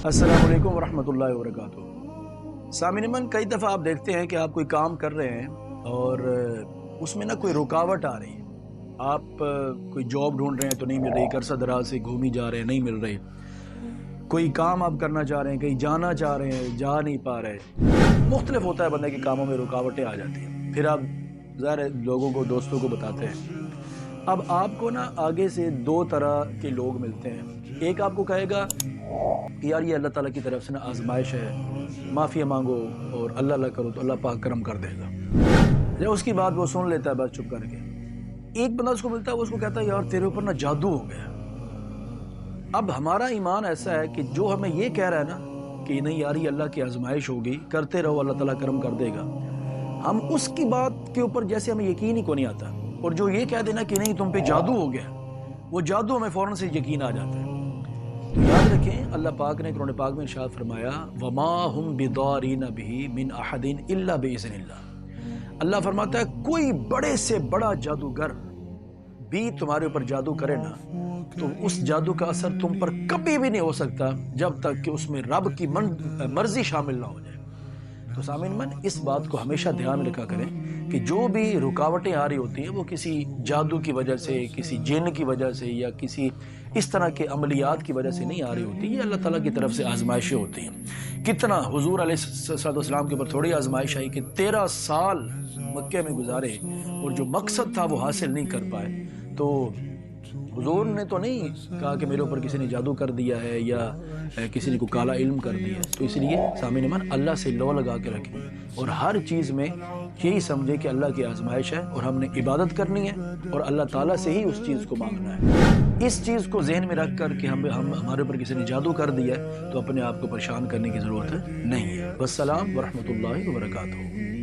السلام علیکم ورحمۃ اللہ وبرکاتہ۔ سامعین من، کئی دفعہ آپ دیکھتے ہیں کہ آپ کوئی کام کر رہے ہیں اور اس میں کوئی رکاوٹ آ رہی ہے۔ آپ کوئی جاب ڈھونڈ رہے ہیں تو نہیں مل رہی، عرصہ دراز سے گھومی جا رہے ہیں، نہیں مل رہی۔ کوئی کام آپ کرنا چاہ رہے ہیں، کہیں جانا چاہ رہے ہیں، جا نہیں پا رہے۔ مختلف ہوتا ہے، بندے کے کاموں میں رکاوٹیں آ جاتی ہیں۔ پھر آپ ظاہر ہے لوگوں کو، دوستوں کو بتاتے ہیں۔ اب آپ کو آگے سے دو طرح کے لوگ ملتے ہیں۔ ایک آپ کو کہے گا کہ یار یہ اللہ تعالیٰ کی طرف سے آزمائش ہے، معافی مانگو اور اللہ اللہ کرو تو اللہ پاک کرم کر دے گا۔ جب اس کی بات وہ سن لیتا ہے بس چپ کر کے۔ ایک بندہ اس کو ملتا ہے، وہ اس کو کہتا ہے یار تیرے اوپر جادو ہو گیا۔ اب ہمارا ایمان ایسا ہے کہ جو ہمیں یہ کہہ رہا ہے کہ نہیں یار یہ اللہ کی آزمائش ہوگی، کرتے رہو اللہ تعالیٰ کرم کر دے گا، ہم اس کی بات کے اوپر جیسے ہمیں یقین ہی کو نہیں آتا۔ اور جو یہ کہہ دینا کہ نہیں تم پہ جادو ہو گیا، وہ جادو ہمیں فوراً سے یقین آ جاتا ہے۔ تو یاد رکھیں، اللہ پاک نے قرآن پاک میں ارشاد فرمایا وَمَا هُمْ بِضَارِينَ بِهِ مِنْ أَحَدٍ إِلَّا بِإِذْنِ اللَّهِ۔ اللہ فرماتا ہے کوئی بڑے سے بڑا جادوگر بھی تمہارے اوپر جادو کرے نا، تو اس جادو کا اثر تم پر کبھی بھی نہیں ہو سکتا جب تک کہ اس میں رب کی مرضی شامل نہ ہو جائے۔ تو سامعین من، اس بات کو ہمیشہ دھیان میں رکھا کریں کہ جو بھی رکاوٹیں آ رہی ہوتی ہیں وہ کسی جادو کی وجہ سے، کسی جن کی وجہ سے یا کسی اس طرح کے عملیات کی وجہ سے نہیں آ رہی ہوتی، یہ اللہ تعالیٰ کی طرف سے آزمائشیں ہوتی ہیں۔ کتنا حضور علیہ السلام کے اوپر تھوڑی آزمائش آئی کہ 13 سال مکے میں گزارے اور جو مقصد تھا وہ حاصل نہیں کر پائے۔ تو حضور نے تو نہیں کہا کہ میرے اوپر کسی نے جادو کر دیا ہے یا کسی نے کو کالا علم کر دیا ہے۔ تو اس لیے سامعین من، اللہ سے لو لگا کے رکھیں اور ہر چیز میں یہی سمجھے کہ اللہ کی آزمائش ہے اور ہم نے عبادت کرنی ہے اور اللہ تعالیٰ سے ہی اس چیز کو مانگنا ہے۔ اس چیز کو ذہن میں رکھ کر کہ ہمارے اوپر کسی نے جادو کر دیا ہے تو اپنے آپ کو پریشان کرنے کی ضرورت نہیں ہے۔ والسلام ورحمۃ اللہ وبرکاتہ۔